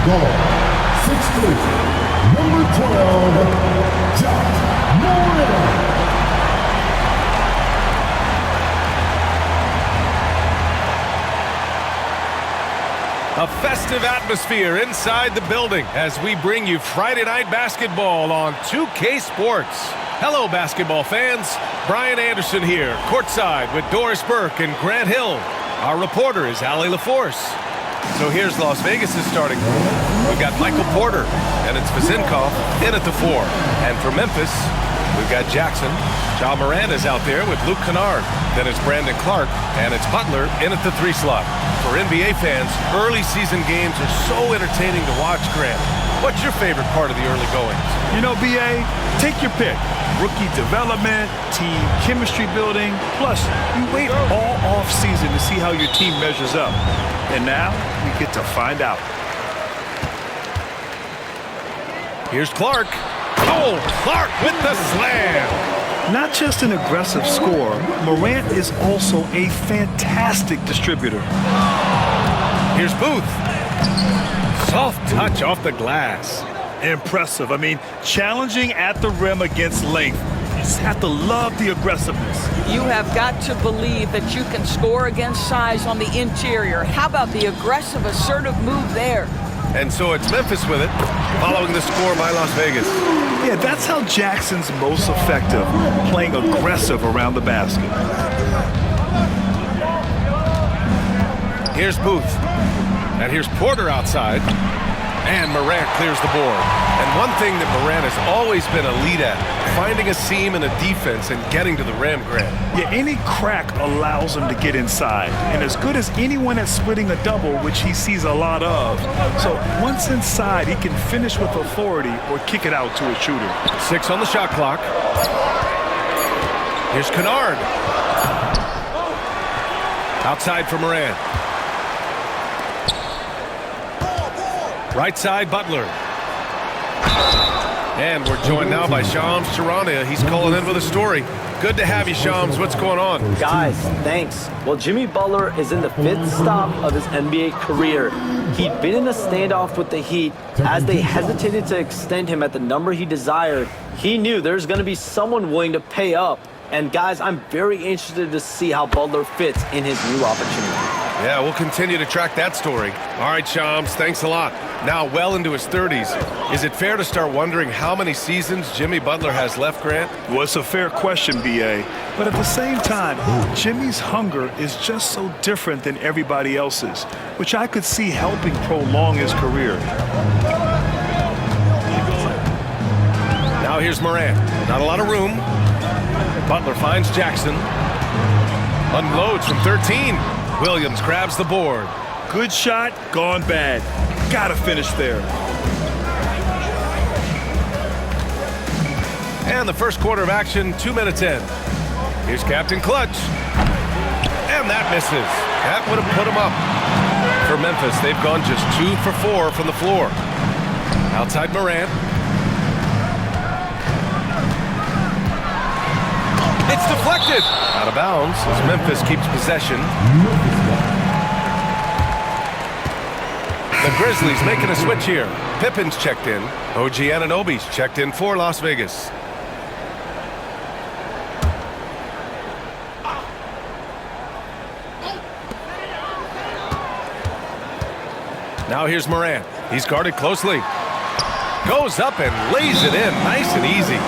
Goal, 6'3", number 12, Jack Moreno. A festive atmosphere inside the building as we bring you Friday Night Basketball on 2K Sports. Hello, basketball fans. Brian Anderson here, courtside with Doris Burke and Grant Hill. Our reporter is Allie LaForce. So here's Las Vegas' starting group. We've got Michael Porter, and it's Vazinkov in at the 4. And for Memphis, we've got Jackson. Ja Morant is out there with Luke Kennard. Then it's Brandon Clark, and it's Butler in at the 3 slot. For NBA fans, early season games are so entertaining to watch, Grant. What's your favorite part of the early goings? You know, BA, take your pick. Rookie development, team chemistry building, plus you wait all off season to see how your team measures up. And now we get to find out. Here's Clark. Oh, Clark with the slam. Not just an aggressive scorer, Morant is also a fantastic distributor. Here's Booth. Soft touch off the glass. Impressive. I mean, challenging at the rim against length. You just have to love the aggressiveness. You have got to believe that you can score against size on the interior. How about the aggressive, assertive move there? And so it's Memphis with it, following the score by Las Vegas. Yeah, that's how Jackson's most effective, playing aggressive around the basket. Here's Booth. And here's Porter outside. And Morant clears the board. And one thing that Morant has always been elite at, finding a seam in a defense and getting to the rim, Grant. Yeah, any crack allows him to get inside. And as good as anyone at splitting a double, which he sees a lot of. So once inside, he can finish with authority or kick it out to a shooter. 6 on the shot clock. Here's Kennard. Outside for Morant. Right side, Butler. And we're joined now by Shams Charania. He's calling in with a story. Good to have you, Shams. What's going on? Guys, thanks. Well, Jimmy Butler is in the 5th stop of his NBA career. He'd been in a standoff with the Heat. As they hesitated to extend him at the number he desired, he knew there's going to be someone willing to pay up. And guys, I'm very interested to see how Butler fits in his new opportunity. Yeah, we'll continue to track that story. All right, Shams, thanks a lot. Now well into his 30s. Is it fair to start wondering how many seasons Jimmy Butler has left, Grant? Well, it's a fair question, B.A. But at the same time, Jimmy's hunger is just so different than everybody else's, which I could see helping prolong his career. Now here's Morant. Not a lot of room. Butler finds Jackson. Unloads from 13. Williams grabs the board. Good shot, gone bad. Gotta finish there. And the first quarter of action, 2 minutes in. Here's Captain Clutch. And that misses. That would have put him up. For Memphis, they've gone just 2 for 4 from the floor. Outside Morant. It's deflected. Out of bounds as Memphis keeps possession. The Grizzlies making a switch here. Pippen's checked in. OG Anunoby's checked in for Las Vegas. Now here's Morant. He's guarded closely. Goes up and lays it in. Nice and easy.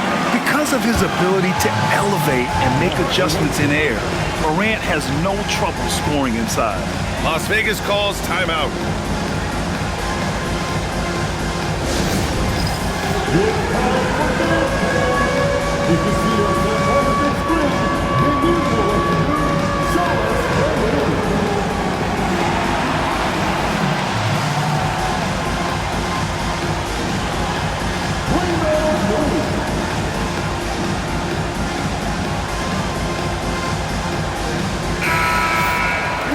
Because of his ability to elevate and make adjustments in air, Morant has no trouble scoring inside. Las Vegas calls timeout.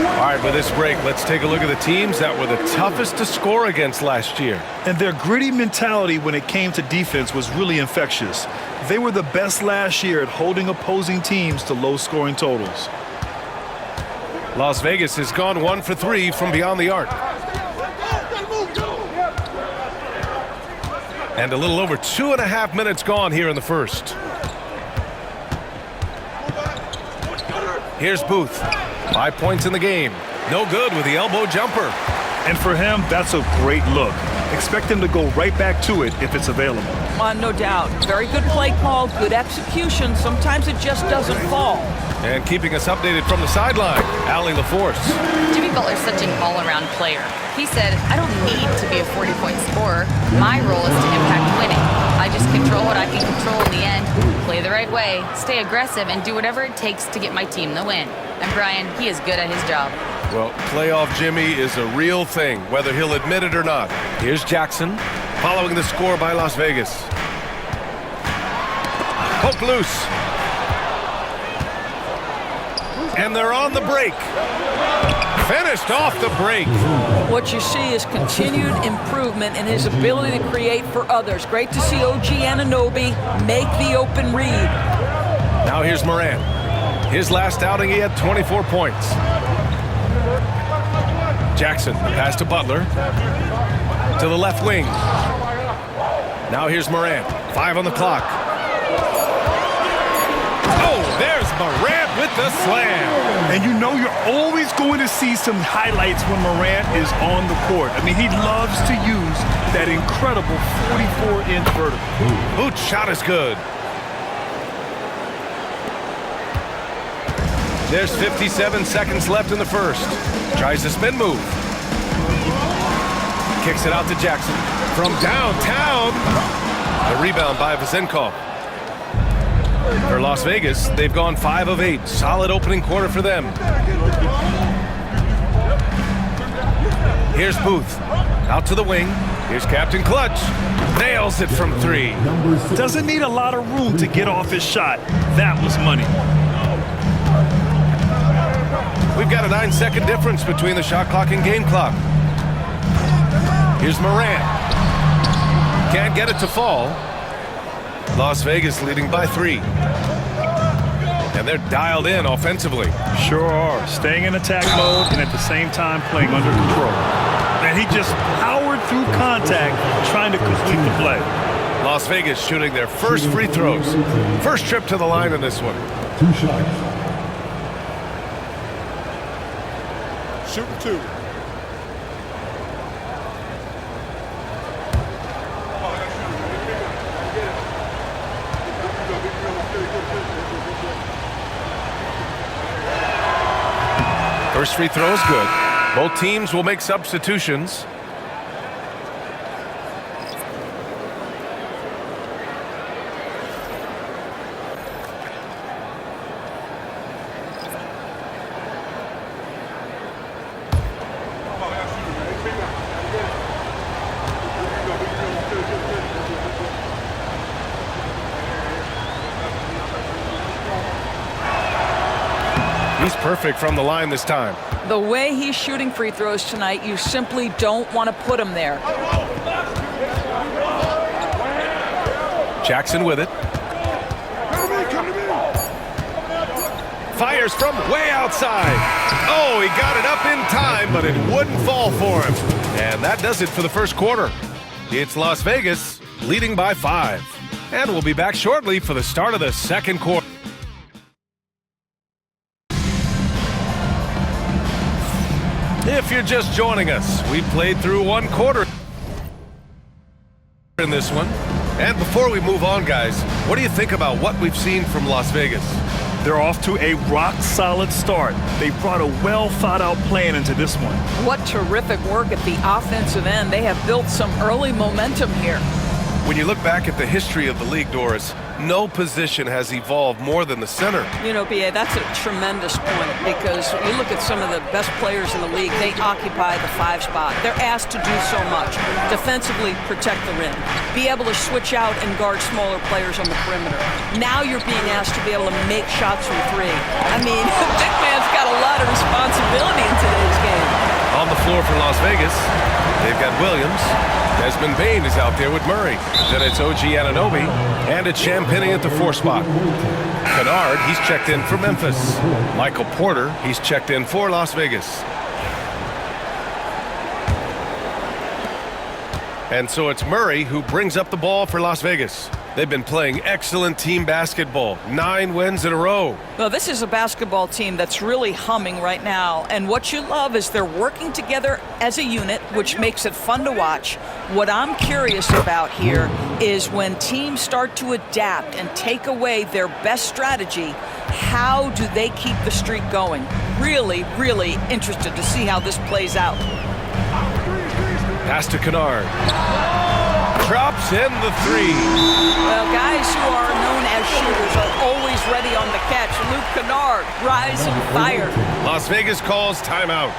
All right, with this break, let's take a look at the teams that were the toughest to score against last year. And their gritty mentality when it came to defense was really infectious. They were the best last year at holding opposing teams to low-scoring totals. Las Vegas has gone 1 for 3 from beyond the arc. And a little over 2.5 minutes gone here in the first. Here's Booth. 5 points in the game. No good with the elbow jumper. And for him, that's a great look. Expect him to go right back to it if it's available. No doubt. Very good play call, good execution. Sometimes it just doesn't fall. And keeping us updated from the sideline, Allie LaForce. Jimmy Butler's such an all-around player. He said, I don't need to be a 40-point scorer. My role is to impact winning. I just control what I can control in the end, play the right way, stay aggressive, and do whatever it takes to get my team the win. And Brian, he is good at his job. Well, playoff Jimmy is a real thing, whether he'll admit it or not. Here's Jackson, following the score by Las Vegas. Poke loose. And they're on the break. Finished off the break. What you see is continued improvement in his ability to create for others. Great to see OG Anunoby make the open read. Now here's Morant. His last outing, he had 24 points. Jackson, pass to Butler. To the left wing. Now here's Morant. 5 on the clock. Oh, there's Morant with the slam. And you know you're always going to see some highlights when Morant is on the court. I mean, he loves to use that incredible 44-inch vertical. Boot shot is good. There's 57 seconds left in the first. Tries the spin move. Kicks it out to Jackson. From downtown. The rebound by Vazenkov. For Las Vegas, they've gone 5 of 8. Solid opening quarter for them. Here's Booth. Out to the wing. Here's Captain Clutch. Nails it from 3. Doesn't need a lot of room to get off his shot. That was money. We've got a 9-second difference between the shot clock and game clock. Here's Morant. Can't get it to fall. Las Vegas leading by 3. And they're dialed in offensively. Sure are. Staying in attack mode and at the same time playing under control. And he just powered through contact trying to complete the play. Las Vegas shooting their first free throws. First trip to the line in this one. 2 shots. Shooting 2. First free throw is good. Both teams will make substitutions. He's perfect from the line this time. The way he's shooting free throws tonight, you simply don't want to put him there. Jackson with it. Fires from way outside. Oh, he got it up in time, but it wouldn't fall for him. And that does it for the first quarter. It's Las Vegas leading by 5. And we'll be back shortly for the start of the second quarter. If you're just joining us, we played through 1 quarter in this one. And before we move on, guys, what do you think about what we've seen from Las Vegas? They're off to a rock-solid start. They brought a well-thought-out plan into this one. What terrific work at the offensive end. They have built some early momentum here. When you look back at the history of the league, Doris, no position has evolved more than the center. You know, B.A., that's a tremendous point because you look at some of the best players in the league, they occupy the 5 spot. They're asked to do so much. Defensively, protect the rim. Be able to switch out and guard smaller players on the perimeter. Now you're being asked to be able to make shots from 3. I mean, big man's got a lot of responsibility in today's game. On the floor for Las Vegas, they've got Williams. Desmond Bane is out there with Murray. Then it's OG Anunoby, and it's Champagnie at the 4 spot. Kennard, he's checked in for Memphis. Michael Porter, he's checked in for Las Vegas. And so it's Murray who brings up the ball for Las Vegas. They've been playing excellent team basketball. 9 wins in a row. Well, this is a basketball team that's really humming right now. And what you love is they're working together as a unit, which makes it fun to watch. What I'm curious about here is when teams start to adapt and take away their best strategy, how do they keep the streak going? Really, really interested to see how this plays out. Pass to Kennard. Drops in the 3. Well, guys who are known as shooters are always ready on the catch. Luke Kennard, rising fire. Las Vegas calls timeout.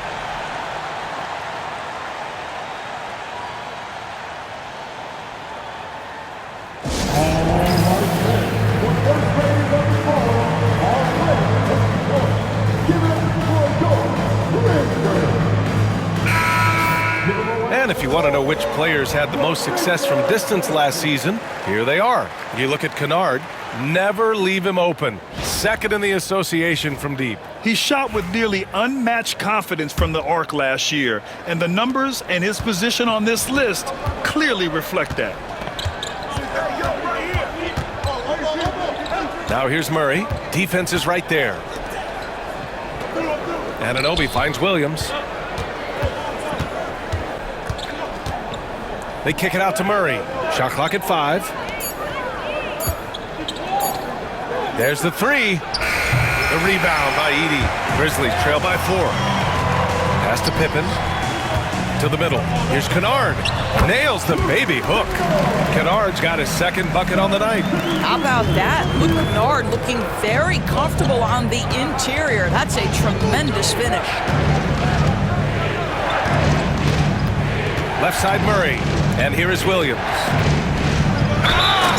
And if you want to know which players had the most success from distance last season, here they are. You look at Kennard, never leave him open. Second in the association from deep. He shot with nearly unmatched confidence from the arc last year, and the numbers and his position on this list clearly reflect that. Now here's Murray. Defense is right there. Anunoby finds Williams. They kick it out to Murray. Shot clock at 5. There's the 3. The rebound by Edey. Grizzlies trail by 4. Pass to Pippen. To the middle. Here's Kennard. Nails the baby hook. Kennard's got his second bucket on the night. How about that? Luke Kennard looking very comfortable on the interior. That's a tremendous finish. Left side Murray. And here is Williams.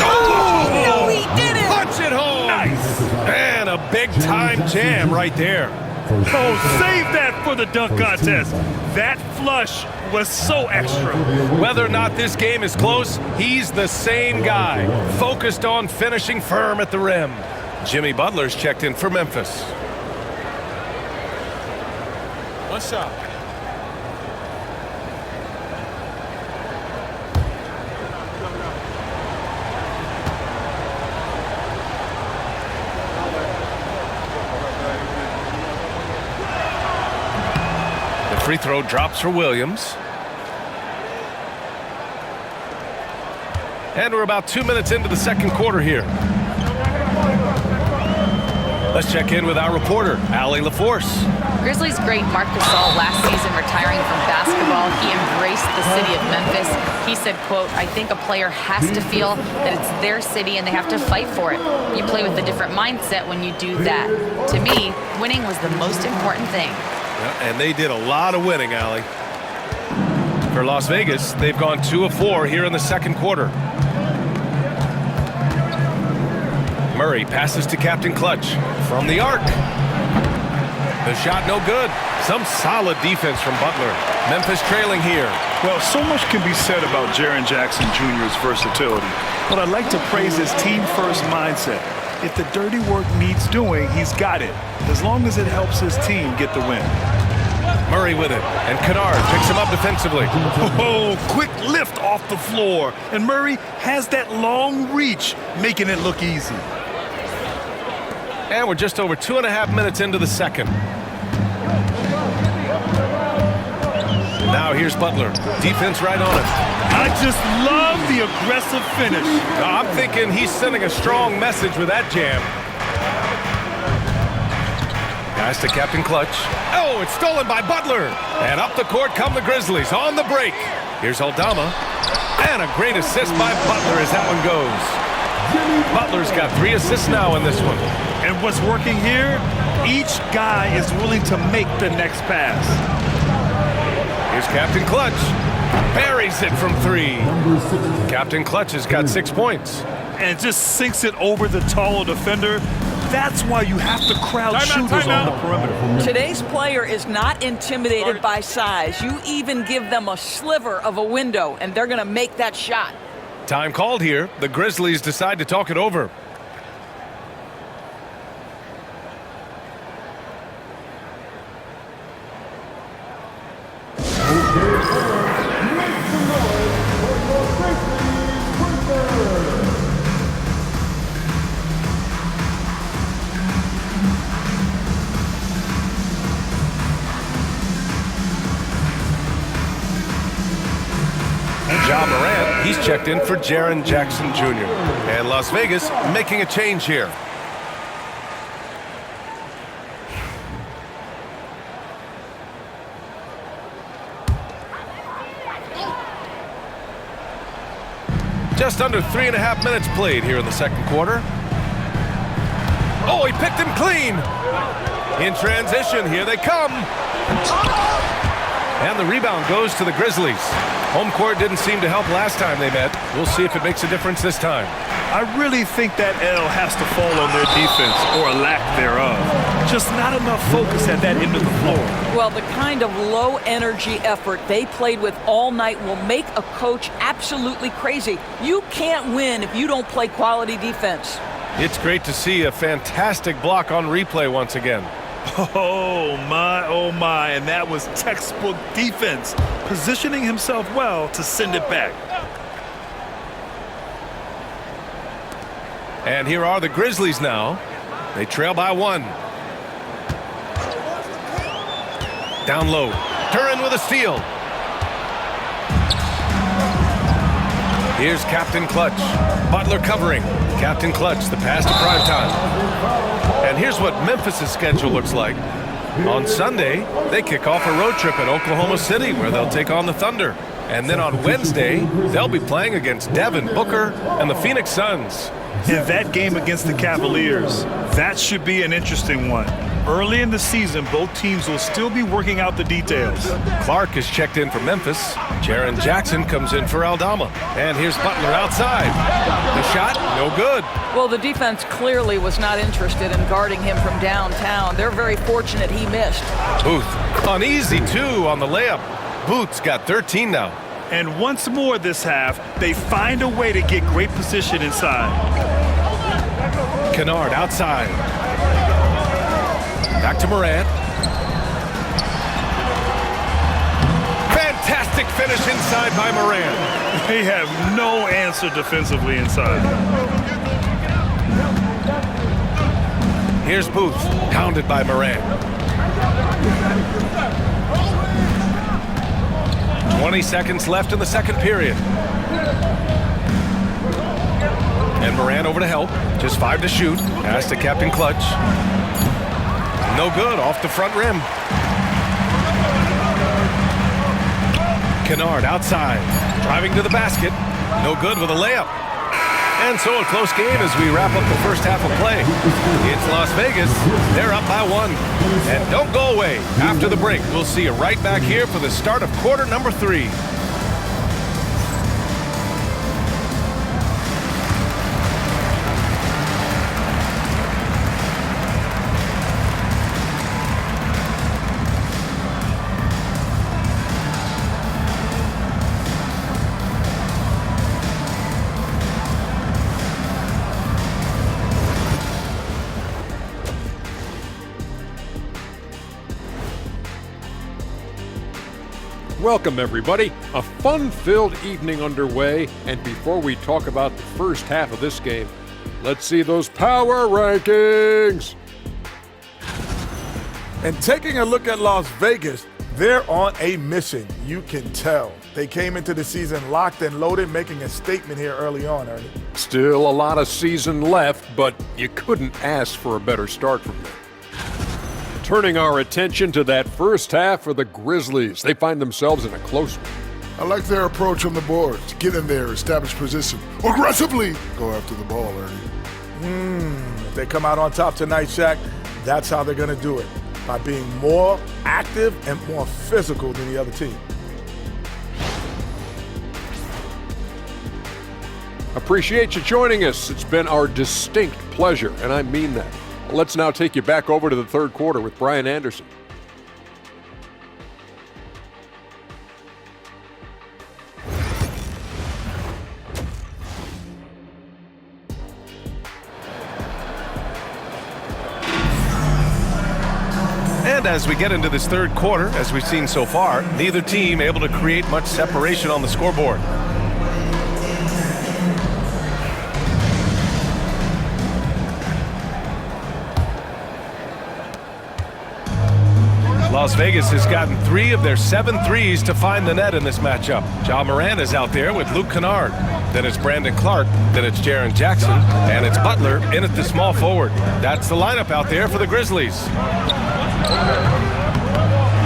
Oh, no, he did it! Punch it home! Nice! And a big-time jam right there. Oh, save that for the dunk contest. That flush was so extra. Whether or not this game is close, he's the same guy. Focused on finishing firm at the rim. Jimmy Butler's checked in for Memphis. One shot. Free throw drops for Williams. And we're about 2 minutes into the second quarter here. Let's check in with our reporter, Allie LaForce. Grizzlies great Marc Gasol last season retiring from basketball. He embraced the city of Memphis. He said, quote, "I think a player has to feel that it's their city and they have to fight for it. You play with a different mindset when you do that. To me, winning was the most important thing." And they did a lot of winning, Allie. For Las Vegas, they've gone 2 of 4 here in the second quarter. Murray passes to Captain Clutch from the arc. The shot no good. Some solid defense from Butler. Memphis trailing here. Well, so much can be said about Jaren Jackson Jr.'s versatility, but I'd like to praise his team-first mindset. If the dirty work needs doing, he's got it, as long as it helps his team get the win. Murray with it, and Kennard picks him up defensively. Oh, quick lift off the floor, and Murray has that long reach, making it look easy. And we're just over 2.5 minutes into the second. Now here's Butler. Defense right on it. I just love the aggressive finish. Now, I'm thinking he's sending a strong message with that jam. Pass to Captain Clutch. Oh, it's stolen by Butler. And up the court come the Grizzlies on the break. Here's Aldama. And a great assist by Butler as that one goes. Butler's got 3 assists now in this one. And what's working here? Each guy is willing to make the next pass. Here's Captain Clutch. Buries it from 3. Captain Clutch has got 6 points. And just sinks it over the taller defender. That's why you have to crowd shooters on the perimeter. Today's player is not intimidated by size. You even give them a sliver of a window, and they're going to make that shot. Time called here. The Grizzlies decide to talk it over. Ja Morant, he's checked in for Jaren Jackson Jr. And Las Vegas making a change here. Just under 3.5 minutes played here in the second quarter. Oh, he picked him clean. In transition, here they come. And the rebound goes to the Grizzlies. Home court didn't seem to help last time they met. We'll see if it makes a difference this time. I really think that L has to fall on their defense, or a lack thereof. Just not enough focus at that end of the floor. Well, the kind of low-energy effort they played with all night will make a coach absolutely crazy. You can't win if you don't play quality defense. It's great to see a fantastic block on replay once again. Oh my, and that was textbook defense, positioning himself well to send it back. And here are the Grizzlies now. They trail by 1. Down low. Duran with a steal. Here's Captain Clutch. Butler covering. Captain Clutch, the pass to primetime. And here's what Memphis' schedule looks like. On Sunday, they kick off a road trip at Oklahoma City where they'll take on the Thunder. And then on Wednesday, they'll be playing against Devin Booker and the Phoenix Suns. In that game against the Cavaliers, that should be an interesting one. Early in the season, both teams will still be working out the details. Clark is checked in for Memphis. Jaren Jackson comes in for Aldama. And here's Butler outside. The shot, no good. Well, the defense clearly was not interested in guarding him from downtown. They're very fortunate he missed. Booth, an easy 2 on the layup. Booth's got 13 now. And once more this half, they find a way to get great position inside. Kennard outside. Back to Morant. Fantastic finish inside by Morant. They have no answer defensively inside. Here's Booth, pounded by Morant. 20 seconds left in the second period. And Morant over to help. Just 5 to shoot. Pass to Captain Clutch. No good, off the front rim. Kennard outside, driving to the basket. No good with a layup. And so a close game as we wrap up the first half of play. It's Las Vegas. They're up by 1. And don't go away. After the break, we'll see you right back here for the start of quarter number 3. Welcome, everybody. A fun-filled evening underway, and before we talk about the first half of this game, let's see those power rankings. And taking a look at Las Vegas, they're on a mission. You can tell. They came into the season locked and loaded, making a statement here early on, Ernie. Still a lot of season left, but you couldn't ask for a better start from them. Turning our attention to that first half for the Grizzlies. They find themselves in a close one. I like their approach on the boards. Get in there, establish position, aggressively go after the ball, Ernie. If they come out on top tonight, Shaq, that's how they're going to do it, by being more active and more physical than the other team. Appreciate you joining us. It's been our distinct pleasure, and I mean that. Let's now take you back over to the third quarter with Brian Anderson. And as we get into this third quarter, as we've seen so far, neither team able to create much separation on the scoreboard. Las Las Vegas has gotten 3 of their 7 threes to find the net in this matchup. Ja Morant is out there with Luke Kennard. Then it's Brandon Clark. Then it's Jaren Jackson. And it's Butler in at the small forward. That's the lineup out there for the Grizzlies.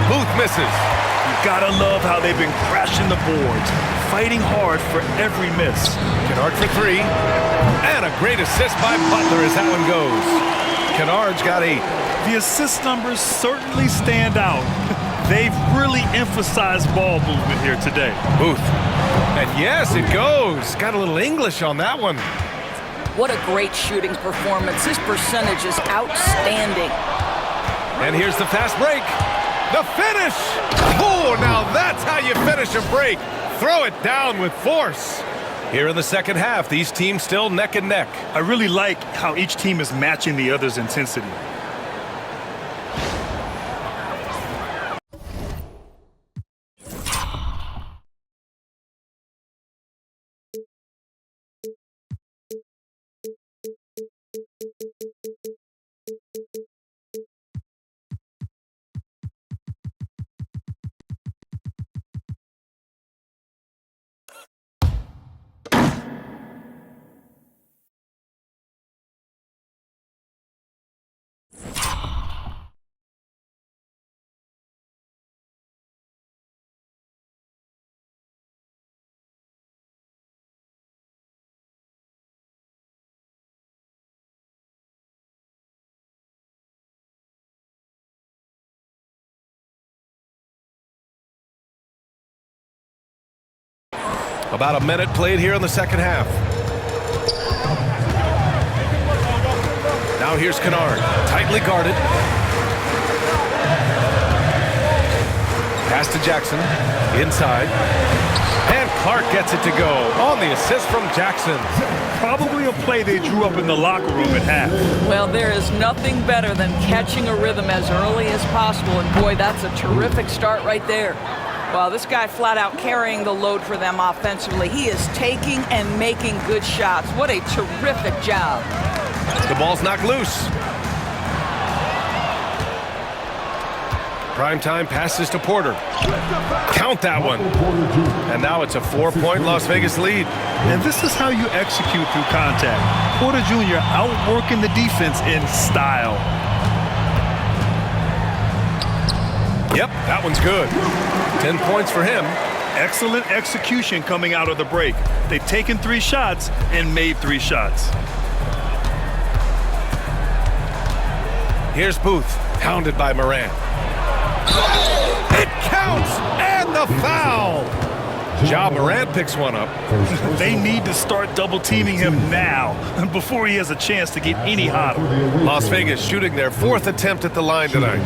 Booth misses. You gotta love how they've been crashing the boards, fighting hard for every miss. Kennard for 3. And a great assist by Butler as that one goes. Kennard's got 8. The assist numbers certainly stand out. They've really emphasized ball movement here today. Booth. And yes, it goes. Got a little English on that one. What a great shooting performance. His percentage is outstanding. And here's the fast break. The finish. Oh, now that's how you finish a break. Throw it down with force. Here in the second half, these teams still neck and neck. I really like how each team is matching the other's intensity. About a minute played here in the second half. Now here's Kennard, tightly guarded. Pass to Jackson, inside. And Clark gets it to go on the assist from Jackson. Probably a play they drew up in the locker room at half. Well, there is nothing better than catching a rhythm as early as possible, and boy, that's a terrific start right there. Well, this guy flat out carrying the load for them offensively. He is taking and making good shots. What a terrific job. The ball's knocked loose. Primetime passes to Porter. Count that one. And now it's a 4-point Las Vegas lead. And this is how you execute through contact. Porter Jr. outworking the defense in style. Yep, that one's good. 10 points for him. Excellent execution coming out of the break. They've taken 3 shots and made 3 shots. Here's Booth, hounded by Morant. It counts, and the foul. Ja Morant picks one up. They need to start double-teaming him now before he has a chance to get any hotter. Las Vegas shooting their 4th attempt at the line tonight.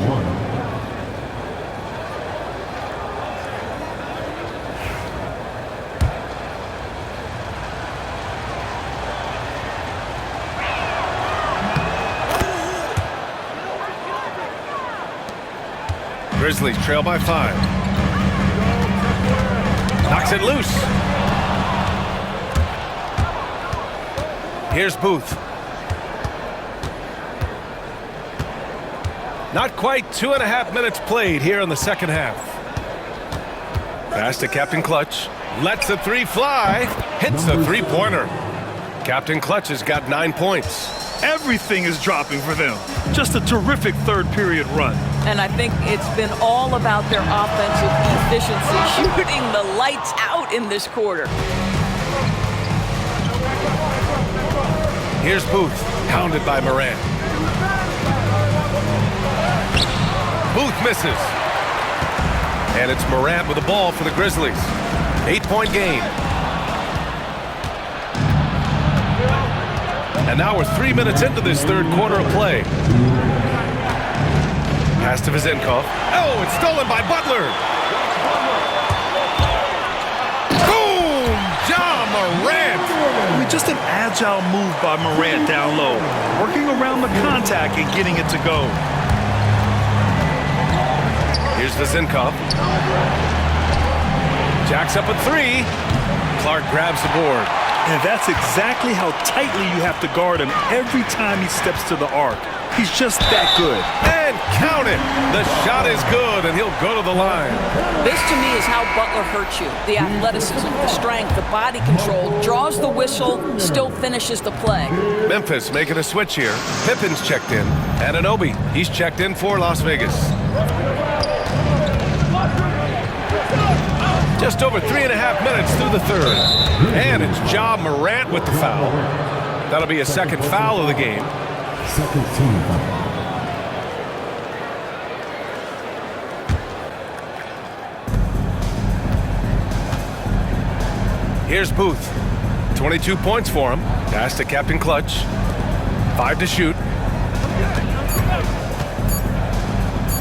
Grizzlies trail by 5. Knocks it loose. Here's Booth. Not quite 2.5 minutes played here in the second half. Pass to Captain Clutch. Lets the 3 fly. Hits the 3-pointer. Captain Clutch has got 9 points. Everything is dropping for them. Just a terrific third-period run. And I think it's been all about their offensive efficiency, shooting the lights out in this quarter. Here's Booth, hounded by Morant. Booth misses. And it's Morant with the ball for the Grizzlies. 8-point game. And now we're 3 minutes into this third quarter of play. Pass to Vizenkov. Oh, it's stolen by Butler. Boom! Ja Morant. I mean, just an agile move by Morant down low, working around the contact and getting it to go. Here's Vizenkov. Jacks up at 3. Clark grabs the board. And that's exactly how tightly you have to guard him every time he steps to the arc. He's just that good. And count it. The shot is good, and he'll go to the line. This, to me, is how Butler hurts you. The athleticism, the strength, the body control, draws the whistle, still finishes the play. Memphis making a switch here. Pippen's checked in. Anunoby, he's checked in for Las Vegas. Just over 3.5 minutes through the third. And it's Ja Morant with the foul. That'll be a second foul of the game. Second team foul. Here's Booth. 22 points for him. Pass to Captain Clutch. 5 to shoot.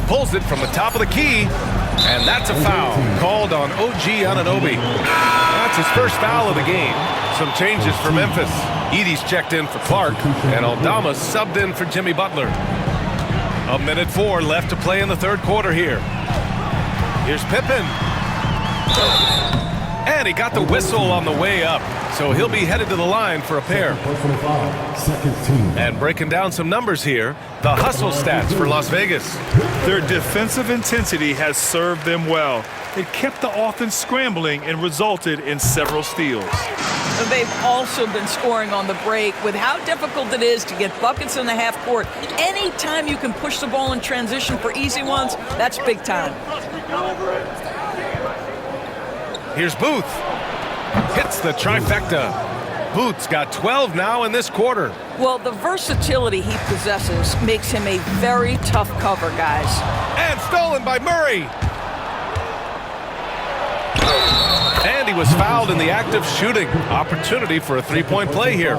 Pulls it from the top of the key. And that's a foul called on OG Anunoby. That's his first foul of the game. Some changes for Memphis. Edey's checked in for Clark. And Aldama subbed in for Jimmy Butler. 1:04 left to play in the third quarter here. Here's Pippen. And he got the whistle on the way up. So he'll be headed to the line for a pair. Second team. And breaking down some numbers here, the hustle stats for Las Vegas. Their defensive intensity has served them well. It kept the offense scrambling and resulted in several steals. They've also been scoring on the break. With how difficult it is to get buckets in the half court, anytime you can push the ball in transition for easy ones, that's big time. Here's Booth. Hits the trifecta. Booth's got 12 now in this quarter. Well, the versatility he possesses makes him a very tough cover, guys. And stolen by Murray. And he was fouled in the act of shooting. Opportunity for a three-point play here.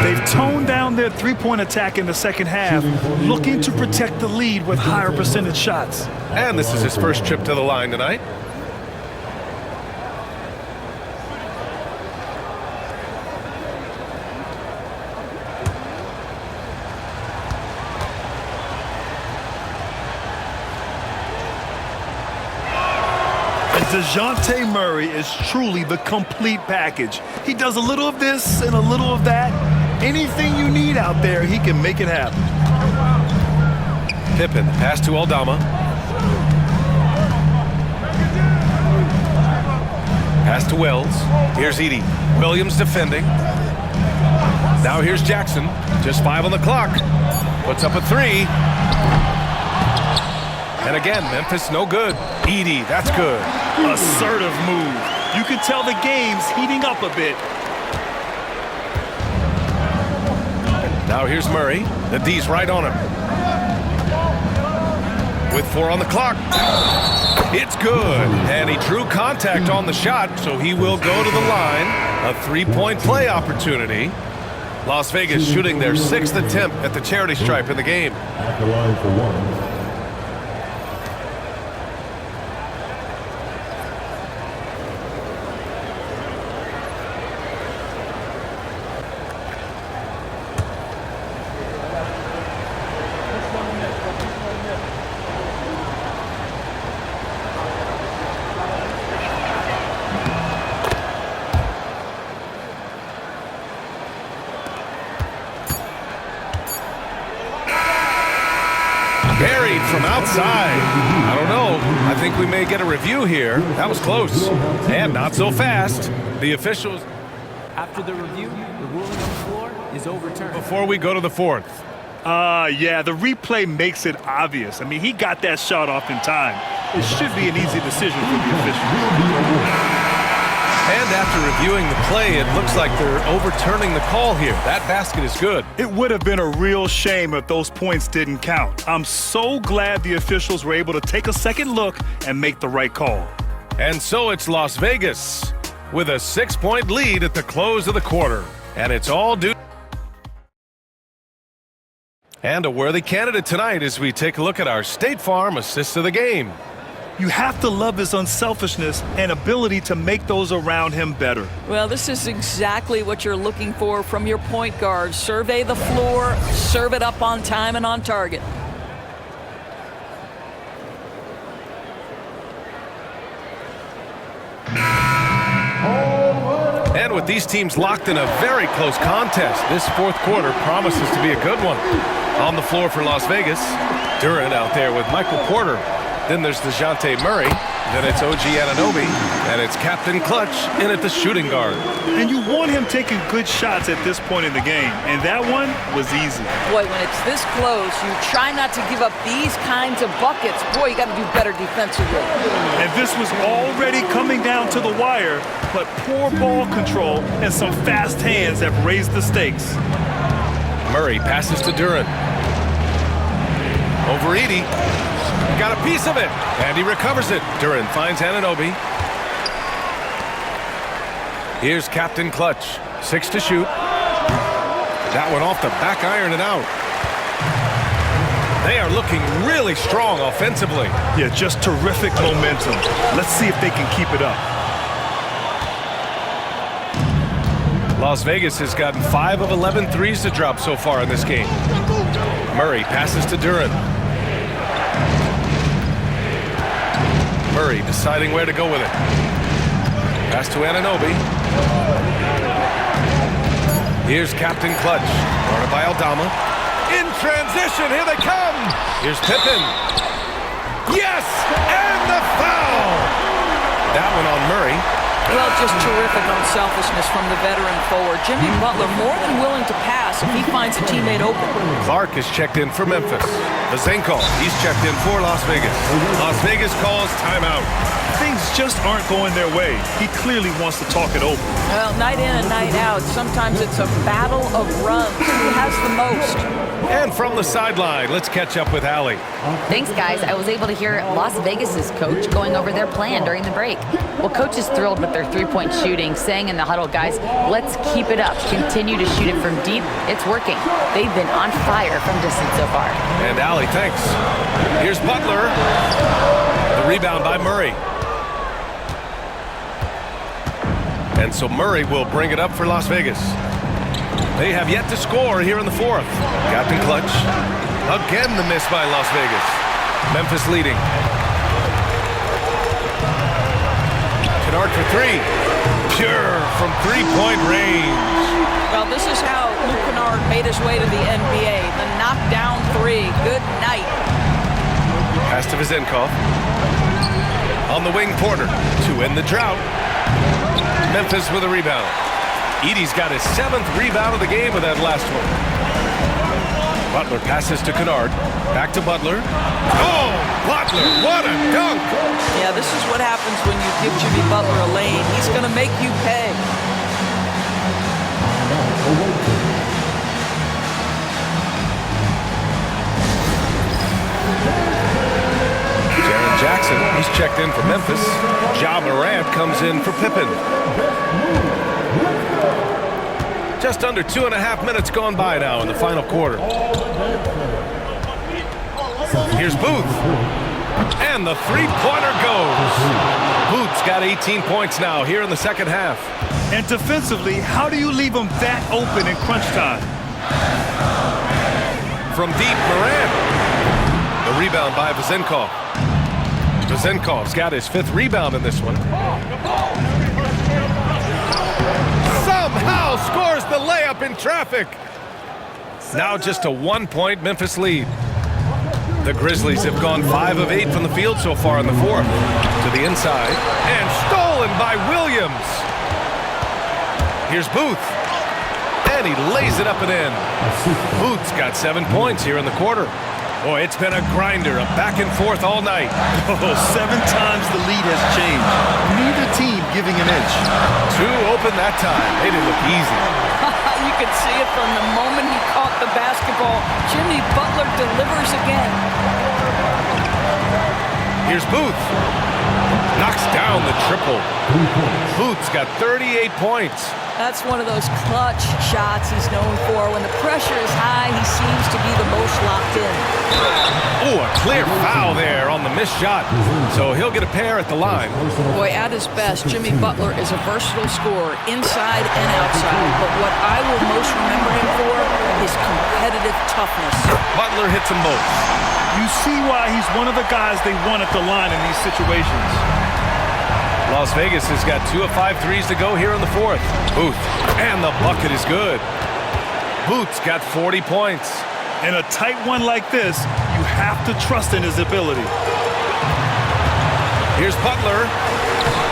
They've toned down their three-point attack in the second half, looking to protect the lead with higher percentage shots. And this is his first trip to the line tonight. DeJounte Murray is truly the complete package. He does a little of this and a little of that. Anything you need out there, he can make it happen. Pippen, pass to Aldama. Pass to Wells. Here's Edey. Williams defending. Now here's Jackson. Just 5 on the clock. Puts up a 3. And again, Memphis no good. Edey, that's good. Assertive move. You can tell the game's heating up a bit. Now here's Murray. The D's right on him. With 4 on the clock. It's good. And he drew contact on the shot, so he will go to the line. A 3-point play opportunity. Las Vegas shooting their 6th attempt at the charity stripe in the game. At the line for one. Buried from outside. I don't know. I think we may get a review here. That was close. And not so fast. The officials... After the review, the ruling on the floor is overturned. Before we go to the fourth. Yeah, the replay makes it obvious. I mean, he got that shot off in time. It should be an easy decision for the officials. And after reviewing the play, it looks like they're overturning the call here. That basket is good. It would have been a real shame if those points didn't count. I'm so glad the officials were able to take a second look and make the right call. And so it's Las Vegas with a 6-point lead at the close of the quarter. And it's all due. And a worthy candidate tonight as we take a look at our State Farm assist of the game. You have to love his unselfishness and ability to make those around him better. Well, this is exactly what you're looking for from your point guard. Survey the floor, serve it up on time and on target. And with these teams locked in a very close contest, this fourth quarter promises to be a good one. On the floor for Las Vegas, Duran out there with Michael Porter. Then there's DeJounte Murray. Then it's OG Anunoby. And it's Captain Clutch in at the shooting guard. And you want him taking good shots at this point in the game. And that one was easy. Boy, when it's this close, you try not to give up these kinds of buckets. Boy, you got to do better defensively. And this was already coming down to the wire, but poor ball control and some fast hands have raised the stakes. Murray passes to Duran. Over Edey. Got a piece of it. And he recovers it. Duran finds Anunoby. Here's Captain Clutch. 6 to shoot. That one off the back iron and out. They are looking really strong offensively. Yeah, just terrific momentum. Let's see if they can keep it up. Las Vegas has gotten 5 of 11 threes to drop so far in this game. Murray passes to Duran. Murray deciding where to go with it. Pass to Anunoby. Here's Captain Clutch. Guarded by Aldama. In transition, here they come. Here's Pippen. Yes, and the foul. That one on Murray. Well, just terrific unselfishness from the veteran forward. Jimmy Butler more than willing to pass if he finds a teammate open. Clark is checked in for Memphis. Vazenkov, he's checked in for Las Vegas. Las Vegas calls timeout. Things just aren't going their way. He clearly wants to talk it over. Well, night in and night out, sometimes it's a battle of runs. Who has the most? And from the sideline, let's catch up with Allie. Thanks, guys. I was able to hear Las Vegas's coach going over their plan during the break. Well, coach is thrilled with their three-point shooting, saying in the huddle, guys, let's keep it up. Continue to shoot it from deep. It's working. They've been on fire from distance so far. And Allie, thanks. Here's Butler. The rebound by Murray. And so Murray will bring it up for Las Vegas. They have yet to score here in the fourth. Captain Clutch. Again the miss by Las Vegas. Memphis leading. Kennard for 3. Pure from three-point range. Well, this is how Luke Kennard made his way to the NBA. The knockdown 3. Good night. Pass to Vazenkov. On the wing, Porter to end the drought. Memphis with a rebound. Edey's got his 7th rebound of the game with that last one. Butler passes to Kennard. Back to Butler. Oh, Butler, what a dunk! Yeah, this is what happens when you give Jimmy Butler a lane. He's going to make you pay. Jaren Jackson, he's checked in for Memphis. Ja Morant comes in for Pippen. Just under 2.5 minutes gone by now in the final quarter. Here's Booth. And the three-pointer goes. Booth's got 18 points now here in the second half. And defensively, how do you leave them that open in crunch time? From deep, Morant. The rebound by Vazenkov. Vazenkov's got his 5th rebound in this one. Somehow scores the layup in traffic. Now just a 1-point Memphis lead. The Grizzlies have gone 5 of 8 from the field so far in the fourth. To the inside. And stolen by Williams. Here's Booth. And he lays it up and in. Booth's got 7 points here in the quarter. Boy, it's been a grinder, a back and forth all night. Oh, 7 times the lead has changed. Neither team giving an inch. 2 open that time. They didn't look easy. You can see it from the moment he caught the basketball. Jimmy Butler delivers again. Here's Booth. Knocks down the triple. Booth's got 38 points. That's one of those clutch shots he's known for. When the pressure is high, he seems to be the most locked in. Oh, a clear foul there on the missed shot. So he'll get a pair at the line. Boy, at his best, Jimmy Butler is a versatile scorer inside and outside. But what I will most remember him for is competitive toughness. Butler hits them both. You see why he's one of the guys they want at the line in these situations. Las Vegas has got 2 of 5 threes to go here in the fourth. Booth. And the bucket is good. Booth's got 40 points. In a tight one like this, you have to trust in his ability. Here's Butler.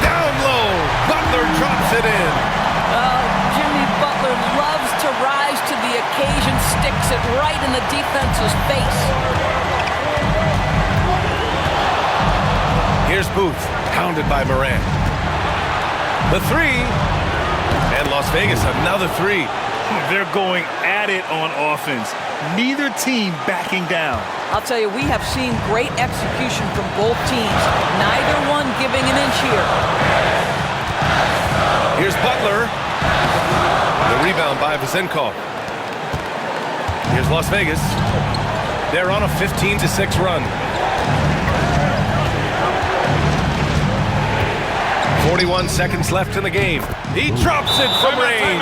Down low. Butler drops it in. Jimmy Butler loves to rise to the occasion, sticks it right in the defense's face. Here's Booth, pounded by Morant. The three, and Las Vegas another three. They're going at it on offense. Neither team backing down. I'll tell you, we have seen great execution from both teams. Neither one giving an inch here. Here's Butler. The rebound by Vasenkov. Here's Las Vegas. They're on a 15-6 run. 41 seconds left in the game. He drops it from range.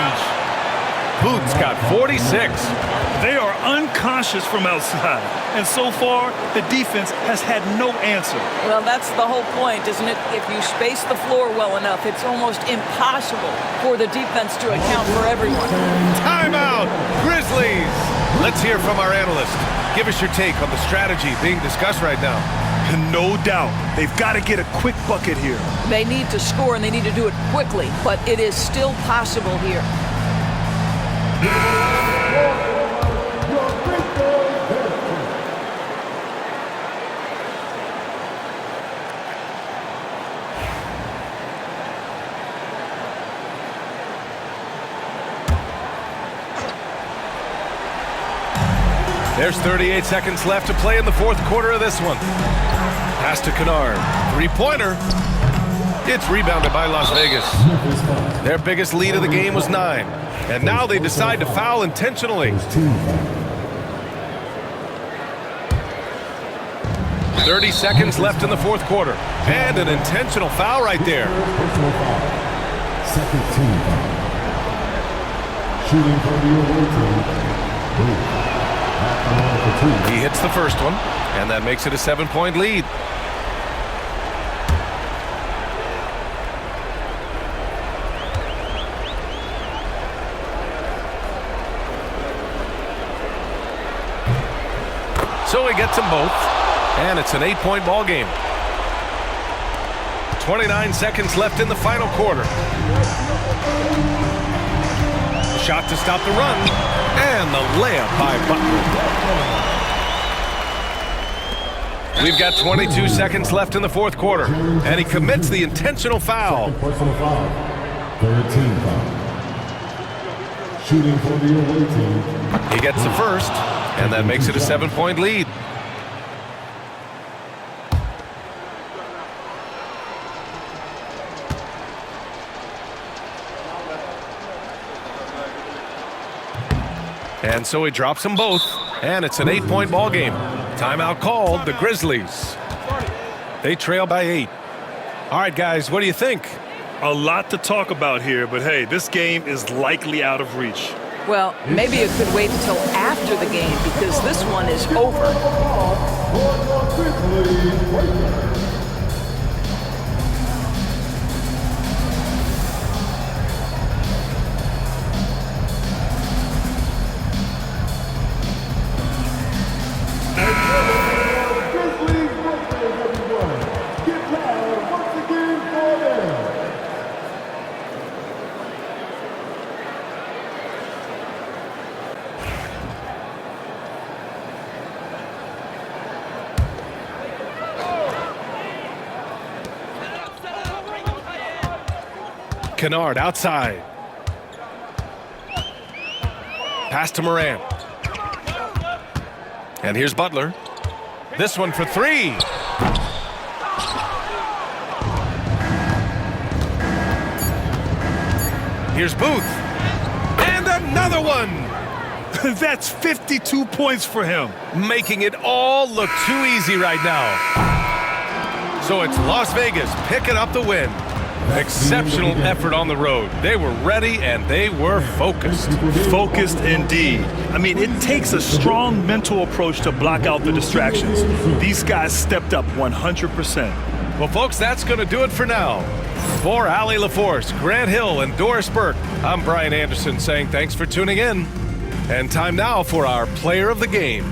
Booth's got 46. They are unconscious from outside, and so far, the defense has had no answer. Well, that's the whole point, isn't it? If you space the floor well enough, it's almost impossible for the defense to account for everyone. Timeout, Grizzlies. Let's hear from our analyst. Give us your take on the strategy being discussed right now. No doubt, they've got to get a quick bucket here. They need to score, and they need to do it quickly, but it is still possible here. There's 38 seconds left to play in the fourth quarter of this one. Pass to Kennard. Three-pointer. It's rebounded by Las Vegas. Their biggest lead of the game was 9. And now they decide to foul intentionally. 30 seconds left in the fourth quarter. And an intentional foul right there. Second team foul. Shooting from the away team. He hits the first one, and that makes it a 7-point lead. So he gets them both, and it's an 8-point ball game. 29 seconds left in the final quarter. Shot to stop the run, and the layup by Butler. We've got 22 seconds left in the fourth quarter, and he commits the intentional foul. Personal foul. Third team foul. Shooting for the away team. He gets the first, and that makes it a 7-point lead. And so he drops them both, and it's an 8-point ball game. Timeout called, the Grizzlies. They trail by 8. All right, guys, what do you think? A lot to talk about here, but hey, this game is likely out of reach. Well, maybe it could wait until after the game because this one is over. Kennard outside. Pass to Morant. And here's Butler. This one for 3. Here's Booth. And another one. That's 52 points for him. Making it all look too easy right now. So it's Las Vegas picking up the win. Exceptional effort on the road. They were ready and they were focused. Focused indeed. I mean, it takes a strong mental approach to block out the distractions. These guys stepped up 100%. Well, folks, that's going to do it for now. For Allie LaForce, Grant Hill, and Doris Burke, I'm Brian Anderson saying thanks for tuning in. And time now for our player of the game.